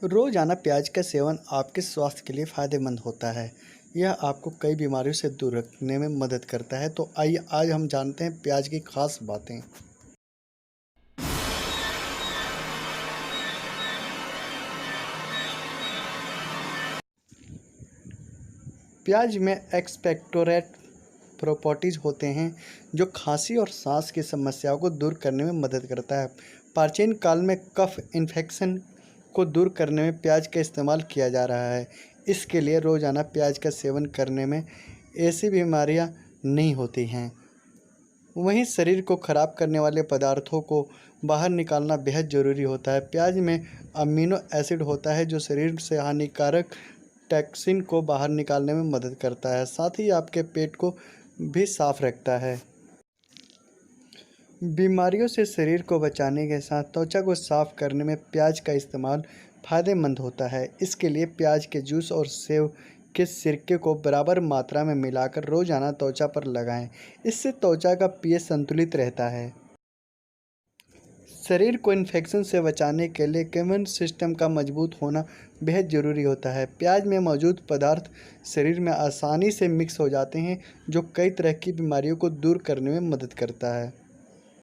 रोज़ाना प्याज का सेवन आपके स्वास्थ्य के लिए फ़ायदेमंद होता है। यह आपको कई बीमारियों से दूर रखने में मदद करता है। तो आइए आज हम जानते हैं प्याज की खास बातें। प्याज में एक्सपेक्टोरेट प्रॉपर्टीज़ होते हैं जो खांसी और सांस की समस्याओं को दूर करने में मदद करता है। प्राचीन काल में कफ इन्फेक्शन को दूर करने में प्याज का इस्तेमाल किया जा रहा है। इसके लिए रोज़ाना प्याज का सेवन करने में ऐसी बीमारियां नहीं होती हैं। वहीं शरीर को ख़राब करने वाले पदार्थों को बाहर निकालना बेहद ज़रूरी होता है। प्याज में अमीनो एसिड होता है जो शरीर से हानिकारक टॉक्सिन को बाहर निकालने में मदद करता है, साथ ही आपके पेट को भी साफ रखता है। बीमारियों से शरीर को बचाने के साथ त्वचा को साफ करने में प्याज का इस्तेमाल फ़ायदेमंद होता है। इसके लिए प्याज के जूस और सेव के सिरके को बराबर मात्रा में मिलाकर रोज़ाना त्वचा पर लगाएं। इससे त्वचा का पीएच संतुलित रहता है। शरीर को इन्फेक्शन से बचाने के लिए इम्यून सिस्टम का मजबूत होना बेहद ज़रूरी होता है। प्याज में मौजूद पदार्थ शरीर में आसानी से मिक्स हो जाते हैं जो कई तरह की बीमारियों को दूर करने में मदद करता है।